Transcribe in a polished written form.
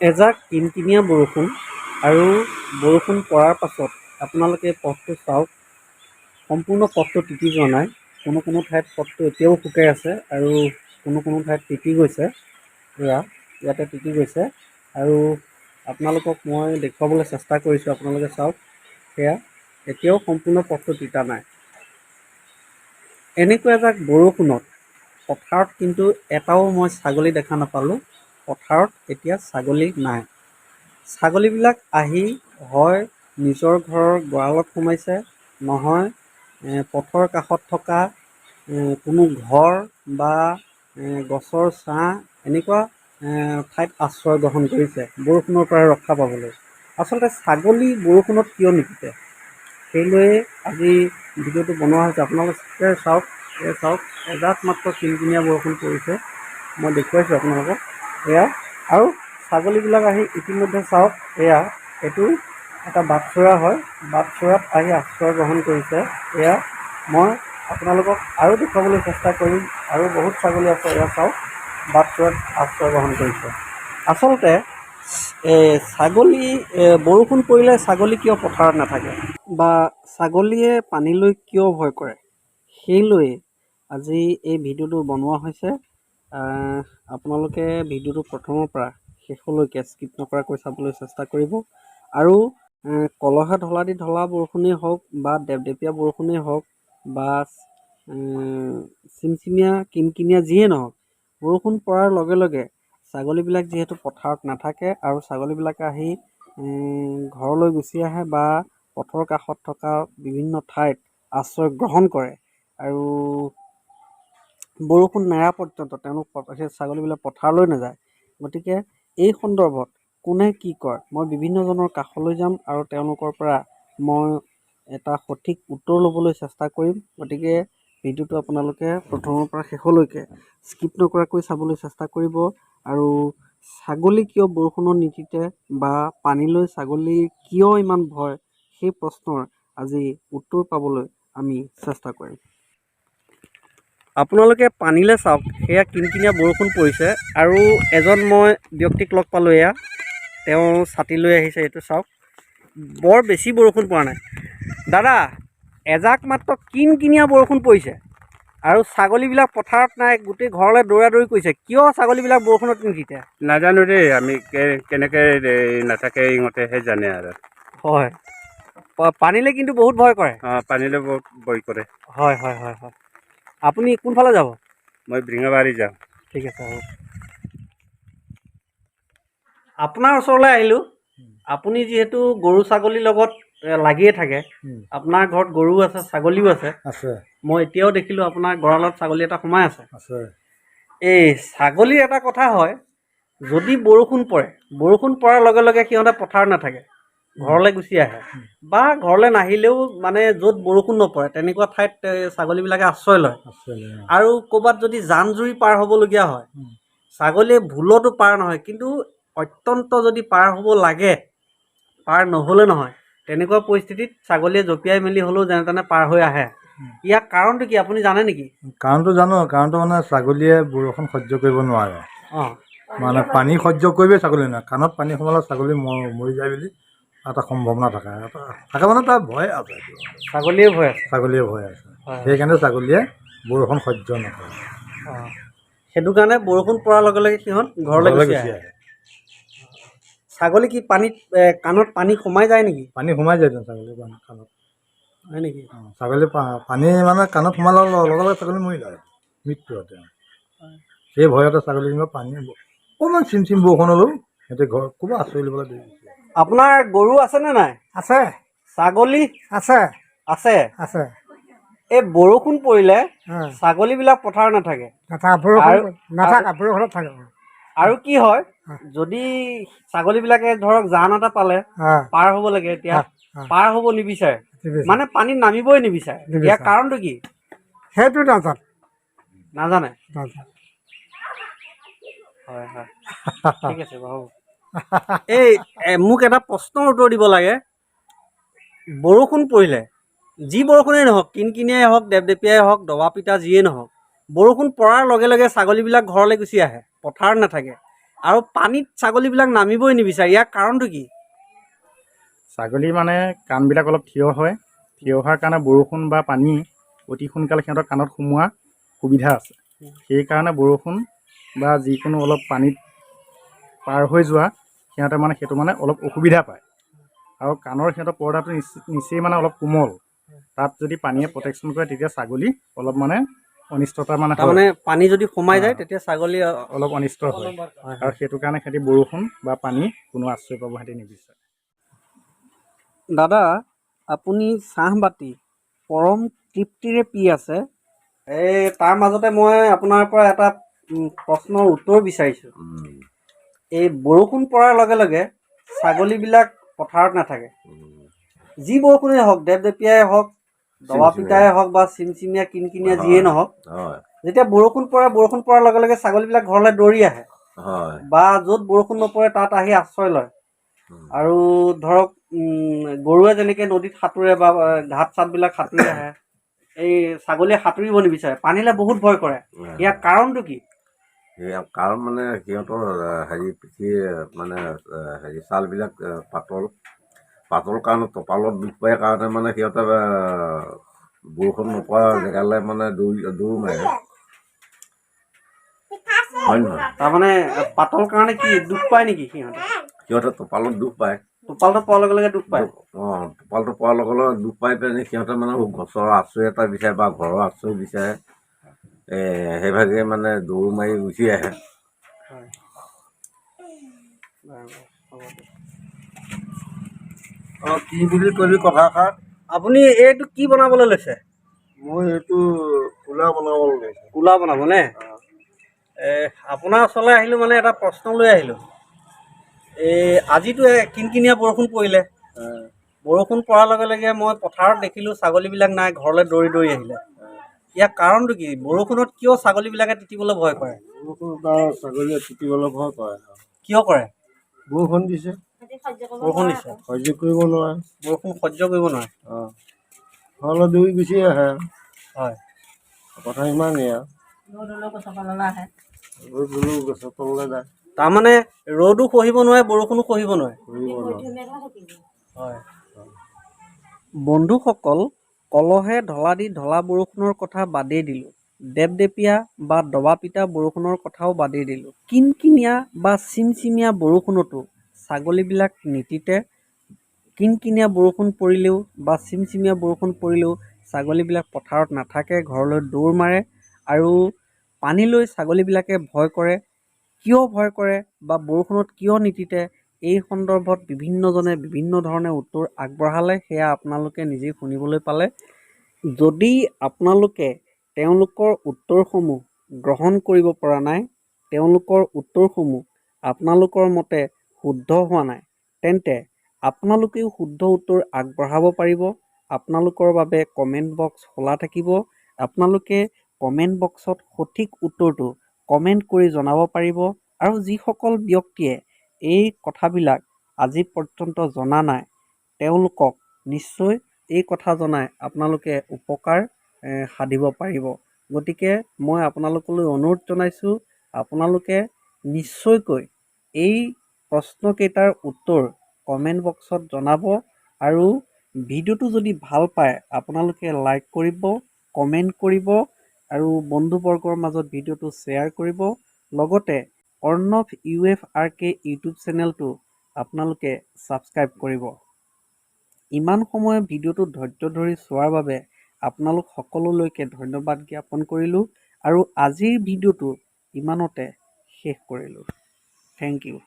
এজাক কিনকিনীয়া বৰষুণ আৰু বৰষুণ পৰাৰ পাছত আপোনালোকে পথটো চাওক, সম্পূৰ্ণ পথটো তিতি যোৱা নাই। কোনো কোনো ঠাইত পথটো এতিয়াও শুকাই আছে আৰু কোনো ঠাইত তিতি গৈছে। ইয়াতে তিতি গৈছে আৰু আপোনালোকক মই দেখুৱাবলৈ চেষ্টা কৰিছোঁ। আপোনালোকে চাওক, সেয়া এতিয়াও সম্পূৰ্ণ পথটো তিতা নাই। এনেকুৱা এজাক বৰষুণত পথাৰত কিন্তু এটাও মই ছাগলী দেখা নাপালোঁ। পথাৰত এতিয়া ছাগলী নাই। ছাগলীবিলাক আহি হয় নিজৰ ঘৰৰ গঁৰালত সোমাইছে, নহয় পথৰ কাষত থকা কোনো ঘৰ বা গছৰ ছাঁ এনেকুৱা ঠাইত আশ্ৰয় গ্ৰহণ কৰিছে বৰষুণৰ পৰা ৰক্ষা পাবলৈ। আচলতে ছাগলী বৰষুণত কিয় নিতিতে, সেইলৈয়ে আজি ভিডিঅ'টো বনোৱা হৈছে। আপোনালোকে চাওক, চাওক এজাক মাত্ৰ কিনকিনীয়া বৰষুণ পৰিছে। মই দেখুৱাইছোঁ আপোনালোকক এয়া। আৰু ছাগলীবিলাক আহি ইতিমধ্যে চাওক, এইটো এটা বাটচৰা হয়, বাটচৰাত আহি আশ্ৰয় গ্ৰহণ কৰিছে। এয়া মই আপোনালোকক আৰু দেখুৱাবলৈ চেষ্টা কৰিম। আৰু বহুত ছাগলী আছে, এয়া চাওক বাটচৰাত আশ্ৰয় গ্ৰহণ কৰিছে। আচলতে ছাগলী বৰষুণ পৰিলে ছাগলী কিয় পথাৰত নাথাকে বা ছাগলীয়ে পানীলৈ কিয় ভয় কৰে, সেইলৈয়ে আজি এই ভিডিঅ'টো বনোৱা হৈছে। আপোনালোকে ভিডিঅ'টো প্ৰথমৰ পৰা শেষলৈকে স্কিপ নকৰাকৈ চাবলৈ চেষ্টা কৰিব। আৰু কলহে ঢলা দি ঢলা বৰষুণেই হওক বা ডেপডেপীয়া বৰষুণেই হওক বা চিমচিমীয়া কিনকিনীয়া যিয়ে নহওক, বৰষুণ পৰাৰ লগে লগে ছাগলীবিলাক যিহেতু পথাৰত নাথাকে আৰু ছাগলীবিলাকে আহি ঘৰলৈ গুচি আহে বা পথৰ কাষত থকা বিভিন্ন ঠাইত আশ্ৰয় গ্ৰহণ কৰে। আৰু বৰষুণ নেৰা পৰ্যন্ত তেওঁলোক সেই ছাগলীবিলাক পথাৰলৈ নাযায়। গতিকে এই সন্দৰ্ভত কোনে কি কয়, মই বিভিন্নজনৰ কাষলৈ যাম আৰু তেওঁলোকৰ পৰা মই এটা সঠিক উত্তৰ ল'বলৈ চেষ্টা কৰিম। গতিকে ভিডিঅ'টো আপোনালোকে প্ৰথমৰ পৰা শেষলৈকে স্কিপ নকৰাকৈ চাবলৈ চেষ্টা কৰিব। আৰু ছাগলী কিয় বৰষুণত নিতিতে বা পানীলৈ ছাগলীৰ কিয় ইমান ভয়, সেই প্ৰশ্নৰ আজি উত্তৰ পাবলৈ আমি চেষ্টা কৰিম। আপোনালোকে পানীলৈ চাওক, সেয়া কিনকিনীয়া বৰষুণ পৰিছে আৰু এজন মই ব্যক্তিক লগ পালোঁ। এয়া তেওঁ ছাতি লৈ আহিছে, এইটো চাওক। বৰ বেছি বৰষুণ পৰা নাই দাদা, এজাক মাত্ৰ কিনকিনীয়া বৰষুণ পৰিছে আৰু ছাগলীবিলাক পথাৰত নাই, গোটেই ঘৰলৈ দৌৰা দৌৰি কৰিছে। কিয় ছাগলীবিলাক বৰষুণত নিতিতে? নাজানো দেই, আমি কেনেকৈ নাথাকে ইহঁতেহে জানে আৰু। হয়, পানীলৈ কিন্তু বহুত ভয় কৰে। অঁ, পানীলৈ বহুত ভয় কৰে। হয় হয় হয় হয়। আপুনি কোনফালে যাব? মই বৃঙাবাৰী যাওঁ। ঠিক আছে হ'ব। আপোনাৰ ওচৰলৈ আহিলোঁ। আপুনি যিহেতু গৰু ছাগলীৰ লগত লাগিয়ে থাকে, আপোনাৰ ঘৰত গৰু আছে, ছাগলীও আছে। মই এতিয়াও দেখিলোঁ আপোনাৰ গঁৰালত ছাগলী এটা সোমাই আছে। এই ছাগলীৰ এটা কথা হয়, যদি বৰষুণ পৰে, বৰষুণ পৰাৰ লগে লগে সিহঁতে পথাৰত নাথাকে, ঘৰলৈ গুচি আহে। বা ঘৰলৈ নাহিলেও মানে য'ত বৰষুণ নপৰে তেনেকুৱা ঠাইত ছাগলীবিলাকে আশ্ৰয় লয়। আৰু ক'ৰবাত যদি জান জুৰি পাৰ হ'বলগীয়া হয়, ছাগলীয়ে ভুলতো পাৰ নহয়, কিন্তু অত্যন্ত যদি পাৰ হ'ব লাগে, পাৰ নহ'লে নহয়, তেনেকুৱা পৰিস্থিতিত ছাগলীয়ে জঁপিয়াই মেলি হ'লেও যেনে তেনে পাৰ হৈ আহে। ইয়াৰ কাৰণটো কি আপুনি জানে নেকি? কাৰণটো জানো। কাৰণটো মানে ছাগলীয়ে বৰষুণ সহ্য কৰিব নোৱাৰে। অঁ, মানে পানী সহ্য কৰিবই ছাগলী নোৱাৰে। কাণত পানী সোমালে ছাগলী মৰি যায় বুলি এটা সম্ভাৱনা থাকে। থাকে মানে তাৰ ভয় আছে, ছাগলীয়ে ভয় আছে। ছাগলীয়ে ভয় আছে। হয়। সেইকাৰণে ছাগলীয়ে বৰষুণ সহ্য নকৰে। অঁ, সেইটো কাৰণে বৰষুণ পৰাৰ লগে লগে সিহঁত ঘৰলৈ গুচি আহে। ছাগলী কি পানীত কাণত পানী সোমাই যায় নেকি? পানী সোমাই যায় ছাগলী কাণত। হয় নেকি? ছাগলী পানী মানে কাণত সোমালে লগে লগে ছাগলী মৰি যায়, মৃত্যু হয়। সেই ভয়তে ছাগলী পানী অকণমান চিম বৰষুণ হ'লেও সিহঁতে ঘৰ ক'ৰবাত আশ্ৰয় ল'বলৈ দিয়ে। আপোনাৰ গৰু আছেনে নাই? আছে। ছাগলী আছে। আছে। আছে। এই বৰষুণ পৰিলে ছাগলীবিলাক পথাৰত নাথাকে। বৰষুণত থাকে। আৰু কি হয়, যদি ছাগলীবিলাকে ধৰক জান এটা পালে পাৰ হ'ব লাগে, এতিয়া পাৰ হ'ব নিবিচাৰে, মানে পানীত নামিবই নিবিচাৰে। ইয়াৰ কাৰণটো কি? সেইটো নাজানো। নাজানে? হয় হয়, ঠিক আছে বাৰু। এই মোক এটা প্ৰশ্নৰ উত্তৰ দিব লাগে। বৰষুণ পৰিলে, যি বৰষুণেই নহওক, কিনকিনিয়াই হওক, ডেপডেপিয়াই হওক, দবা পিটা যিয়েই নহওক, বৰষুণ পৰাৰ লগে লগে ছাগলীবিলাক ঘৰলৈ গুচি আহে, পথাৰত নাথাকে। আৰু পানীত ছাগলীবিলাক নামিবই নিবিচাৰে, ইয়াৰ কাৰণটো কি? ছাগলী মানে কাণবিলাক অলপ থিয় হয়, থিয় হোৱাৰ কাৰণে বৰষুণ বা পানী অতি সোনকালে সিহঁতৰ কাণত সোমোৱা সুবিধা আছে। সেইকাৰণে বৰষুণ বা যিকোনো অলপ পানীত পাৰ হৈ যোৱা সিহঁতে মানে সেইটো মানে অলপ অসুবিধা পায়। আৰু কাণৰ সিহঁতৰ পৰ্দাটো নিচেই মানে অলপ কোমল, তাত যদি পানীয়ে প্ৰটেকশ্যন কৰে তেতিয়া ছাগলী অলপ মানে অনিষ্টতা মানে হয়। তাৰমানে পানী যদি সোমাই যায় তেতিয়া ছাগলী অলপ অনিষ্ট হয়, আৰু সেইটো কাৰণে সিহঁতি বৰষুণ বা পানী কোনো আশ্ৰয় পাব সিহঁতি নিবিচাৰে। দাদা, আপুনি চাহবাতি পৰম তৃপ্তিৰে পি আছে, তাৰ মাজতে মই আপোনাৰ পৰা এটা প্ৰশ্নৰ উত্তৰ বিচাৰিছোঁ। এই বৰষুণ পৰাৰ লগে লগে ছাগলীবিলাক পথাৰত নাথাকে। যি বৰষুণেই হওক, ডেপডেপিয়াই হওক, দবা পিটাই হওক বা চিমচিমীয়া কিনকিনীয়া যিয়েই নহওক, যেতিয়া বৰষুণ পৰাৰ লগে লগে ছাগলীবিলাক ঘৰলৈ দৌৰি আহে, বা য'ত বৰষুণ নপৰে তাত আহি আশ্ৰয় লয়। আৰু ধৰক গৰুৱে যেনেকৈ নদীত সাঁতোৰে বা ঘাট চাটবিলাক সাঁতুৰি আহে, এই ছাগলীয়ে সাঁতুৰিব নিবিচাৰে, পানীলৈ বহুত ভয় কৰে। ইয়াৰ কাৰণটো কি? কাৰণ মানে সিহঁতৰ পিঠিৰ মানে ছালবিলাক পাতল কাৰণে কঁপালত দুখ পায় কাৰণে মানে সিহঁতে বৰষুণ নপৰা জেগালৈ মানে দৌৰ মাৰে। হয় নহয়? তাৰমানে পাতল কাৰণে কি দুখ পায় নেকি সিহঁতে? সিহঁতে কঁপালত দুখ পায়। টোপালটো পোৱাৰ লগে লগে দুখ পায়। টোপালটো পোৱাৰ লগে লগে দুখ পাই পেলাই সিহঁতে মানে গছৰ আশ্ৰয় এটা বিচাৰে বা ঘৰৰ আশ্ৰয় বিচাৰে, সেইভাগে মানে দৌৰ মাৰি গুচি আহে। কি বুলি ক'লি কথাষাৰ? আপুনি এইটো কি বনাবলৈ লৈছে? মই এইটো পোলাও বনাবলৈ লৈছোঁ। পোলাও বনাবনে? আপোনাৰ ওচৰলৈ আহিলোঁ মানে এটা প্ৰশ্ন লৈ আহিলোঁ। আজিতো কিনকিনীয়া বৰষুণ পৰিলে। বৰষুণ পৰাৰ লগে লগে মই পথাৰত দেখিলোঁ ছাগলীবিলাক নাই, ঘৰলৈ দৌৰি দৌৰি আহিলে। ইয়াৰ কাৰণটো কি? বৰষুণত কিয় ছাগলীবিলাকে তিতিবলৈ ভয় কৰে? ছাগলীয়ে তিতিবলৈ ভয় কৰে। কিয় কৰে? বৰষুণ দিছে। বৰষুণ দিছে। সহ্য কৰিব নোৱাৰে। বৰষুণ সহ্য কৰিব নোৱাৰে। ঘৰলৈ দৌৰি গুচি আহে। হয়। কথা ইমানেই আৰু। ৰ'দ হ'লেও গছৰ তললৈ যায়। তাৰমানে ৰ'দো সহিব নোৱাৰে, বৰষুণো সহিব নোৱাৰে। হয়। বন্ধুসকল, কলহে ঢলা দি ঢলা বৰষুণৰ কথা বাদেই দিলোঁ। ডেপডেপীয়া বা দবা পিটা বৰষুণৰ কথাও বাদেই দিলোঁ। কিনকিনীয়া বা চিমচিমীয়া বৰষুণতো ছাগলীবিলাক নিতিতে। কিনকিনীয়া বৰষুণ পৰিলেও বা চিমচিমীয়া বৰষুণ পৰিলেও ছাগলীবিলাক পথাৰত নাথাকে, ঘৰলৈ দৌৰ মাৰে। আৰু পানীলৈ ছাগলীবিলাকে ভয় কৰে। কিয় ভয় কৰে বা বৰষুণত কিয় নিতিতে, এই সন্দৰ্ভত বিভিন্নজনে বিভিন্ন ধৰণে উত্তৰ আগবঢ়ালে, সেয়া আপোনালোকে নিজেই শুনিবলৈ পালে। যদি আপোনালোকে তেওঁলোকৰ উত্তৰসমূহ গ্ৰহণ কৰিব পৰা নাই, তেওঁলোকৰ উত্তৰসমূহ আপোনালোকৰ মতে শুদ্ধ হোৱা নাই, তেন্তে আপোনালোকেও শুদ্ধ উত্তৰ আগবঢ়াব পাৰিব। আপোনালোকৰ বাবে কমেণ্ট বক্স খোলা থাকিব। আপোনালোকে কমেণ্ট বক্সত সঠিক উত্তৰটো কমেণ্ট কৰি জনাব পাৰিব। আৰু যিসকল ব্যক্তিয়ে এই কথাবিলাক আজি পৰ্যন্ত জনা নাই, তেওঁলোকক নিশ্চয় এই কথা জনাই আপোনালোকে উপকাৰ সাধিব পাৰিব। গতিকে মই আপোনালোকলৈ অনুৰোধ জনাইছোঁ, আপোনালোকে নিশ্চয়কৈ এই প্ৰশ্নকেইটাৰ উত্তৰ কমেণ্ট বক্সত জনাব। আৰু ভিডিঅ'টো যদি ভাল পায় আপোনালোকে লাইক কৰিব, কমেণ্ট কৰিব আৰু বন্ধুবৰ্গৰ মাজত ভিডিঅ'টো শ্বেয়াৰ কৰিব। লগতে অৰ্ণৱ UFRK ইউটিউব চেনেলটো আপোনালোকে ছাবস্ক্ৰাইব কৰিব। ইমান সময় ভিডিঅ'টো ধৈৰ্য ধৰি চোৱাৰ বাবে আপোনালোক সকলোলৈকে ধন্যবাদ জ্ঞাপন কৰিলোঁ। আৰু আজিৰ ভিডিঅ'টো ইমানতে শেষ কৰিলোঁ। Thank U.